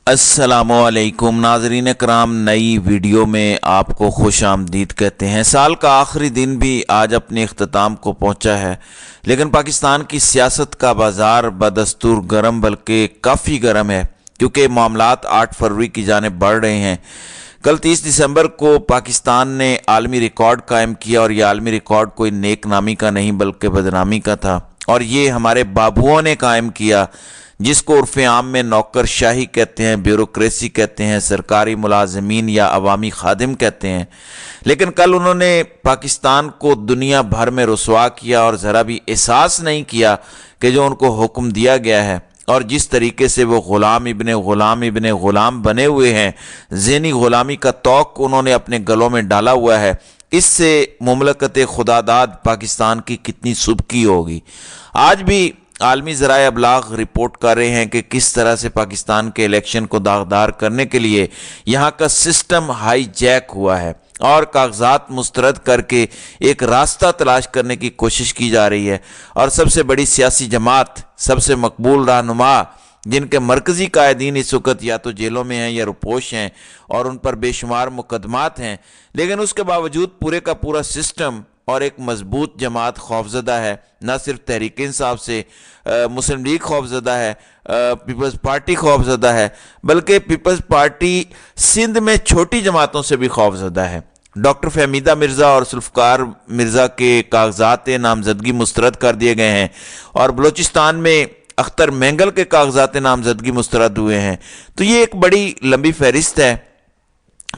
अस्सलामुअलैकुम नाजरीन कराम, नई वीडियो में आपको खुश आमदीद कहते हैं। साल का आखिरी दिन भी आज अपने इख्तिताम को पहुंचा है, लेकिन पाकिस्तान की सियासत का बाजार बदस्तूर गर्म, बल्कि काफ़ी गर्म है, क्योंकि मामलात 8 फरवरी की जानिब बढ़ रहे हैं। कल 30 दिसंबर को पाकिस्तान ने आलमी रिकॉर्ड कायम किया, और यह आलमी रिकॉर्ड कोई नेक नामी का नहीं बल्कि बदनामी का था, और ये हमारे बाबुओं ने कायम किया, जिसको उर्फ़ आम में नौकरशाही कहते हैं, ब्यूरोक्रेसी कहते हैं, सरकारी मुलाजमीन या अवामी खादिम कहते हैं। लेकिन कल उन्होंने पाकिस्तान को दुनिया भर में रुसवा किया और ज़रा भी एहसास नहीं किया कि जो उनको हुक्म दिया गया है और जिस तरीके से वो ग़ुलाम इब्ने ग़ुलाम बने हुए हैं, ज़हनी ग़ुलामी का तौक उन्होंने अपने गलों में डाला हुआ है, इससे मुमलकत खुदादाद पाकिस्तान की कितनी सुबकी होगी। आज भी आलमी ज़राए अबलाग रिपोर्ट कर रहे हैं कि किस तरह से पाकिस्तान के इलेक्शन को दागदार करने के लिए यहाँ का सिस्टम हाईजैक हुआ है और कागजात मुस्तरद करके एक रास्ता तलाश करने की कोशिश की जा रही है। और सबसे बड़ी सियासी जमात, सबसे मकबूल रहनुमा, जिनके मरकज़ी कायदीन इस वक्त या तो जेलों में हैं या रुपोश हैं और उन पर बेशुमार मुकदमात हैं, लेकिन उसके बावजूद पूरे का पूरा सिस्टम और एक मजबूत जमात खौफजदा है। न सिर्फ तहरीक इंसाफ से मुस्लिम लीग खौफजदा है, पीपल्स पार्टी खौफजदा है, बल्कि पीपल्स पार्टी सिंध में छोटी जमातों से भी खौफजदा है। डॉक्टर फहमीदा मिर्ज़ा और जुल्फ़कार मिर्ज़ा के कागजात नामजदगी मुस्तरद कर दिए गए हैं, और बलूचिस्तान में अख्तर मेंगल के कागजात नामजदगी मुस्तरद हुए हैं। तो ये एक बड़ी लंबी फहरिस्त है।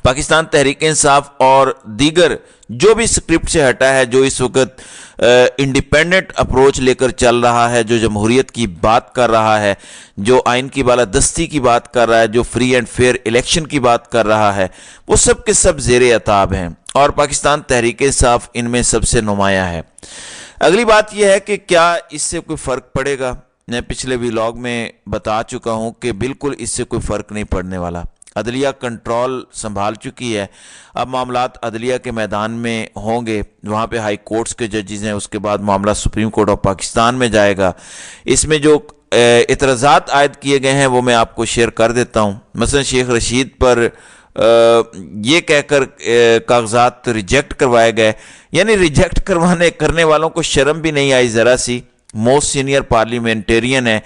पाकिस्तान तहरीक इंसाफ और दीगर जो भी स्क्रिप्ट से हटा है, जो इस वक्त इंडिपेंडेंट अप्रोच लेकर चल रहा है, जो जमहूरियत की बात कर रहा है, जो आइन की बालादस्ती की बात कर रहा है, जो फ्री एंड फेयर इलेक्शन की बात कर रहा है, वो सब के सब ज़ेरे अताब हैं, और पाकिस्तान तहरीक इंसाफ इनमें सबसे नुमाया है। अगली बात यह है कि क्या इससे कोई फ़र्क पड़ेगा। मैं पिछले व्लॉग में बता चुका हूँ कि बिल्कुल इससे कोई फ़र्क नहीं पड़ने वाला। अदलिया कंट्रोल संभाल चुकी है, अब मामलात अदलिया के मैदान में होंगे, वहाँ पे हाई कोर्ट्स के जजेस हैं, उसके बाद मामला सुप्रीम कोर्ट ऑफ पाकिस्तान में जाएगा। इसमें जो एतराज़ात आयद किए गए हैं वो मैं आपको शेयर कर देता हूँ। मसलन शेख रशीद पर ये कहकर कागजात रिजेक्ट करवाए गए, यानी रिजेक्ट करने वालों को शर्म भी नहीं आई ज़रा सी। मोस्ट सीनियर पार्लियामेंटेरियन है,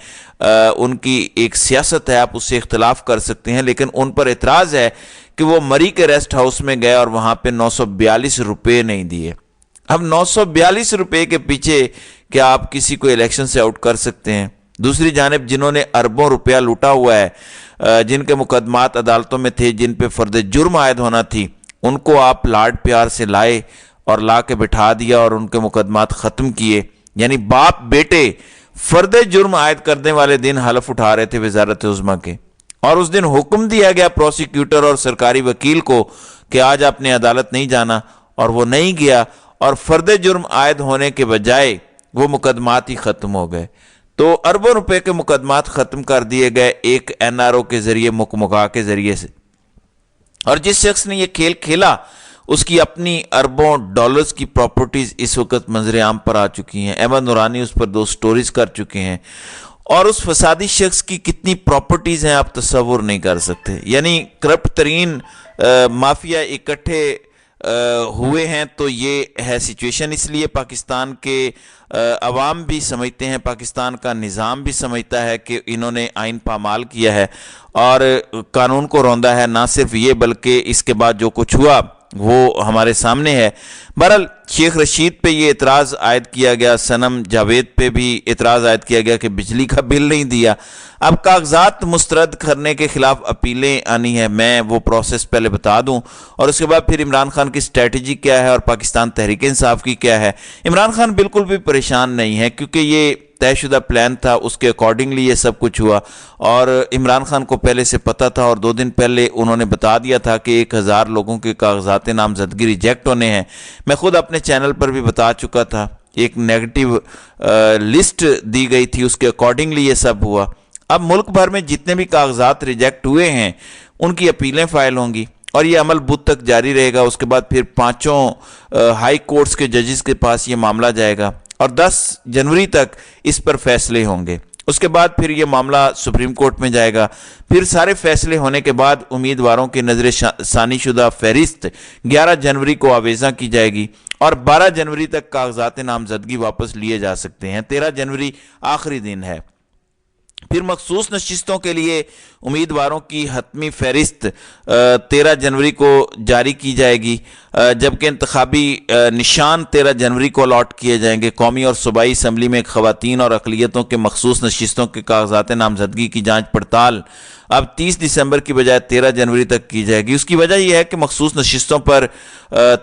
उनकी एक सियासत है, आप उससे इख्तलाफ कर सकते हैं, लेकिन उन पर एतराज़ है कि वो मरी के रेस्ट हाउस में गए और वहाँ पे 942 रुपये नहीं दिए। अब 942 रुपये के पीछे क्या आप किसी को इलेक्शन से आउट कर सकते हैं? दूसरी जानिब जिन्होंने अरबों रुपया लूटा हुआ है, जिनके मुकदमात अदालतों में थे, जिन पे फ़र्द जुर्म आयद होना थी, उनको आप लाड प्यार से लाए और ला के बिठा दिया और उनके मुकदमात ख़त्म किए। यानी बाप बेटे फर्द जुर्म आयद करने वाले दिन हलफ उठा रहे थे वजारत उज़्मा के, और उस दिन हुक्म दिया गया प्रोसिक्यूटर और सरकारी वकील को कि आज आपने अदालत नहीं जाना, और वो नहीं गया, और फर्द जुर्म आयद होने के बजाय वो मुकदमात ही ख़त्म हो गए। तो अरबों रुपए के मुकदमात ख़त्म कर दिए गए एक NRO के ज़रिए, मुकमुका के ज़रिए से। और जिस शख्स ने ये खेल खेला उसकी अपनी अरबों डॉलर्स की प्रॉपर्टीज़ इस वक्त मंजर आम पर आ चुकी हैं। अहमद नूरानी उस पर 2 स्टोरीज़ कर चुके हैं, और उस फसादी शख्स की कितनी प्रॉपर्टीज़ हैं आप तसव्वुर नहीं कर सकते। यानी करप्ट तरीन माफिया इकट्ठे हुए हैं। तो ये है सिचुएशन। इसलिए पाकिस्तान के अवाम भी समझते हैं, पाकिस्तान का निज़ाम भी समझता है कि इन्होंने आइन पामाल किया है और कानून को रौंदा है। ना सिर्फ ये, बल्कि इसके बाद जो कुछ हुआ वो हमारे सामने है। बहरहाल शेख रशीद पे ये एतराज़ आयद किया गया, सनम जावेद पे भी एतराज़ आयद किया गया कि बिजली का बिल नहीं दिया। अब कागजात मुस्तरद करने के ख़िलाफ़ अपीलें आनी है, मैं वो प्रोसेस पहले बता दूं, और उसके बाद फिर इमरान खान की स्ट्रेटजी क्या है और पाकिस्तान तहरीक इंसाफ की क्या है। इमरान खान बिल्कुल भी परेशान नहीं है, क्योंकि ये तयशुदा प्लान था, उसके अकॉर्डिंगली ये सब कुछ हुआ, और इमरान खान को पहले से पता था, और 2 दिन पहले उन्होंने बता दिया था कि 1000 लोगों के कागजात नामजदगी रिजेक्ट होने हैं। मैं खुद अपने चैनल पर भी बता चुका था, एक नेगेटिव लिस्ट दी गई थी, उसके अकॉर्डिंगली ये सब हुआ। अब मुल्क भर में जितने भी कागजात रिजेक्ट हुए हैं उनकी अपीलें फाइल होंगी, और ये अमल बुध तक जारी रहेगा। उसके बाद फिर 5 हाई कोर्ट्स के जजेस के पास ये मामला जाएगा, और 10 जनवरी तक इस पर फैसले होंगे। اس کے بعد پھر یہ معاملہ سپریم کورٹ میں جائے گا. پھر سارے فیصلے ہونے کے بعد امیدواروں کی نظر ثانی شدہ فہرست 11 جنوری کو آویزاں کی جائے گی اور 12 جنوری تک کاغذات نامزدگی واپس لیے جا سکتے ہیں. 13 جنوری آخری دن ہے. پھر مخصوص نشستوں کے لیے امیدواروں کی حتمی فہرست 13 جنوری کو جاری کی جائے گی، جبکہ انتخابی نشان 13 جنوری کو الاٹ کیے جائیں گے. قومی اور صوبائی اسمبلی میں خواتین اور اقلیتوں کے مخصوص نشستوں کے کاغذات نامزدگی کی جانچ پڑتال اب 30 دسمبر کی بجائے 13 جنوری تک کی جائے گی. اس کی وجہ یہ ہے کہ مخصوص نشستوں پر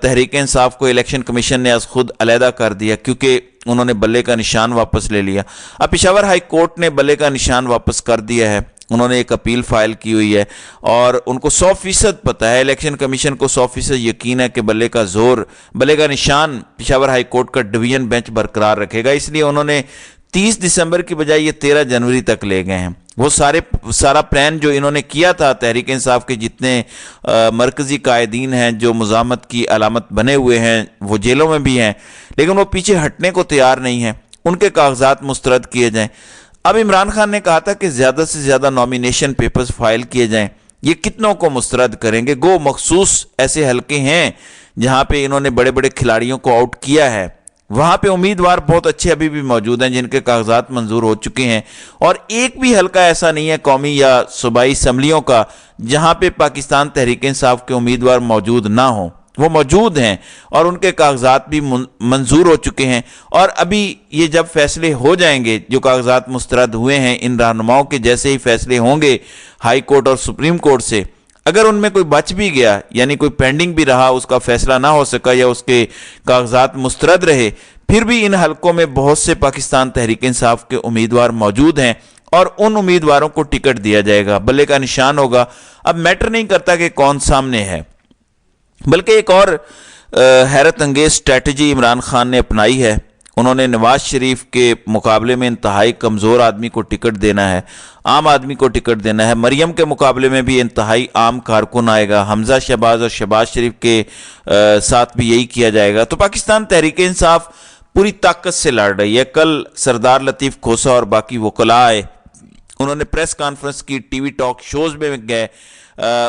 تحریک انصاف کو الیکشن کمیشن نے از خود علیحدہ کر دیا کیونکہ انہوں نے بلے کا نشان واپس لے لیا. اب پشاور ہائی کورٹ نے بلے کا نشان واپس کر دیا ہے. انہوں نے ایک اپیل فائل کی ہوئی ہے اور ان کو 100% پتہ ہے، الیکشن کمیشن کو 100% یقین ہے کہ بلے کا نشان پشاور ہائی کورٹ کا ڈویژن بینچ برقرار رکھے گا. اس لیے انہوں نے 30 دسمبر کی بجائے یہ 13 جنوری تک لے گئے ہیں. وہ سارا پلان جو انہوں نے کیا تھا، تحریک انصاف کے جتنے مرکزی قائدین ہیں جو مزاحمت کی علامت بنے ہوئے ہیں وہ جیلوں میں بھی ہیں، لیکن وہ پیچھے ہٹنے کو تیار نہیں ہیں. ان کے کاغذات مسترد کیے جائیں. اب عمران خان نے کہا تھا کہ زیادہ سے زیادہ نامینیشن پیپرز فائل کیے جائیں. یہ کتنوں کو مسترد کریں گے؟ گو مخصوص ایسے حلقے ہیں جہاں پہ انہوں نے بڑے بڑے کھلاڑیوں کو آؤٹ کیا ہے، وہاں پہ امیدوار بہت اچھے ابھی بھی موجود ہیں جن کے کاغذات منظور ہو چکے ہیں، اور ایک بھی حلقہ ایسا نہیں ہے قومی یا صوبائی اسمبلیوں کا جہاں پہ پاکستان تحریک انصاف کے امیدوار موجود نہ ہوں. وہ موجود ہیں اور ان کے کاغذات بھی منظور ہو چکے ہیں. اور ابھی یہ جب فیصلے ہو جائیں گے، جو کاغذات مسترد ہوئے ہیں ان رہنماؤں کے جیسے ہی فیصلے ہوں گے ہائی کورٹ اور سپریم کورٹ سے، اگر ان میں کوئی بچ بھی گیا، یعنی کوئی پینڈنگ بھی رہا، اس کا فیصلہ نہ ہو سکا یا اس کے کاغذات مسترد رہے، پھر بھی ان حلقوں میں بہت سے پاکستان تحریک انصاف کے امیدوار موجود ہیں اور ان امیدواروں کو ٹکٹ دیا جائے گا، بلے کا نشان ہوگا. اب میٹر نہیں کرتا کہ کون سامنے ہے، بلکہ ایک اور حیرت انگیز سٹریٹجی عمران خان نے اپنائی ہے. انہوں نے نواز شریف کے مقابلے میں انتہائی کمزور آدمی کو ٹکٹ دینا ہے، عام آدمی کو ٹکٹ دینا ہے. مریم کے مقابلے میں بھی انتہائی عام کارکن آئے گا. حمزہ شہباز اور شہباز شریف کے ساتھ بھی یہی کیا جائے گا. تو پاکستان تحریک انصاف پوری طاقت سے لڑ رہی ہے. کل سردار لطیف کھوسا اور باقی وکلاء آئے، انہوں نے پریس کانفرنس کی، ٹی وی ٹاک شوز میں گئے،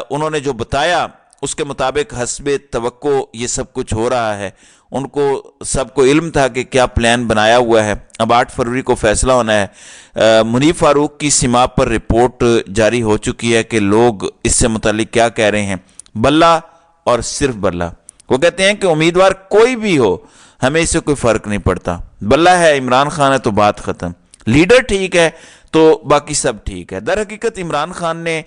انہوں نے جو بتایا اس کے مطابق حسب توقع یہ سب کچھ ہو رہا ہے. ان کو سب کو علم تھا کہ کیا پلان بنایا ہوا ہے. اب 8 فروری کو فیصلہ ہونا ہے. منیب فاروق کی سماپ پر رپورٹ جاری ہو چکی ہے کہ لوگ اس سے متعلق کیا کہہ رہے ہیں. بلہ اور صرف بلہ. وہ کہتے ہیں کہ امیدوار کوئی بھی ہو ہمیں اس سے کوئی فرق نہیں پڑتا. بلہ ہے، عمران خان ہے تو بات ختم. لیڈر ٹھیک ہے تو باقی سب ٹھیک ہے. در حقیقت عمران خان نے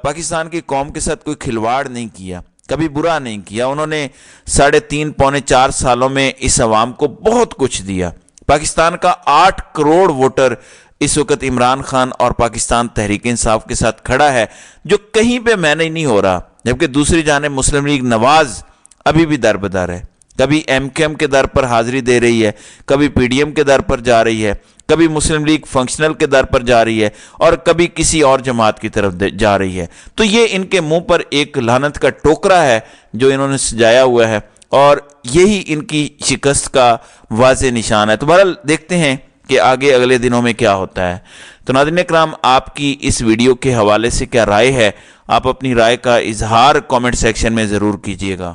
پاکستان کی قوم کے ساتھ کوئی کھلواڑ نہیں کیا، کبھی برا نہیں کیا. انہوں نے 3.5 پونے 4 سالوں میں اس عوام کو بہت کچھ دیا. پاکستان کا 8 کروڑ ووٹر اس وقت عمران خان اور پاکستان تحریک انصاف کے ساتھ کھڑا ہے، جو کہیں پہ مینج نہیں ہو رہا. جبکہ دوسری جانب مسلم لیگ نواز ابھی بھی در بدر ہے. کبھی ایم کیو ایم کے در پر حاضری دے رہی ہے، کبھی پی ڈی ایم کے در پر جا رہی ہے، کبھی مسلم لیگ فنکشنل کے در پر جا رہی ہے اور کبھی کسی اور جماعت کی طرف جا رہی ہے. تو یہ ان کے منہ پر ایک لعنت کا ٹوکرا ہے جو انہوں نے سجایا ہوا ہے، اور یہی ان کی شکست کا واضح نشان ہے. تو بہرحال دیکھتے ہیں کہ آگے اگلے دنوں میں کیا ہوتا ہے. تو ناظرین اکرام، آپ کی اس ویڈیو کے حوالے سے کیا رائے ہے؟ آپ اپنی رائے کا اظہار کامنٹ سیکشن میں ضرور کیجیے گا.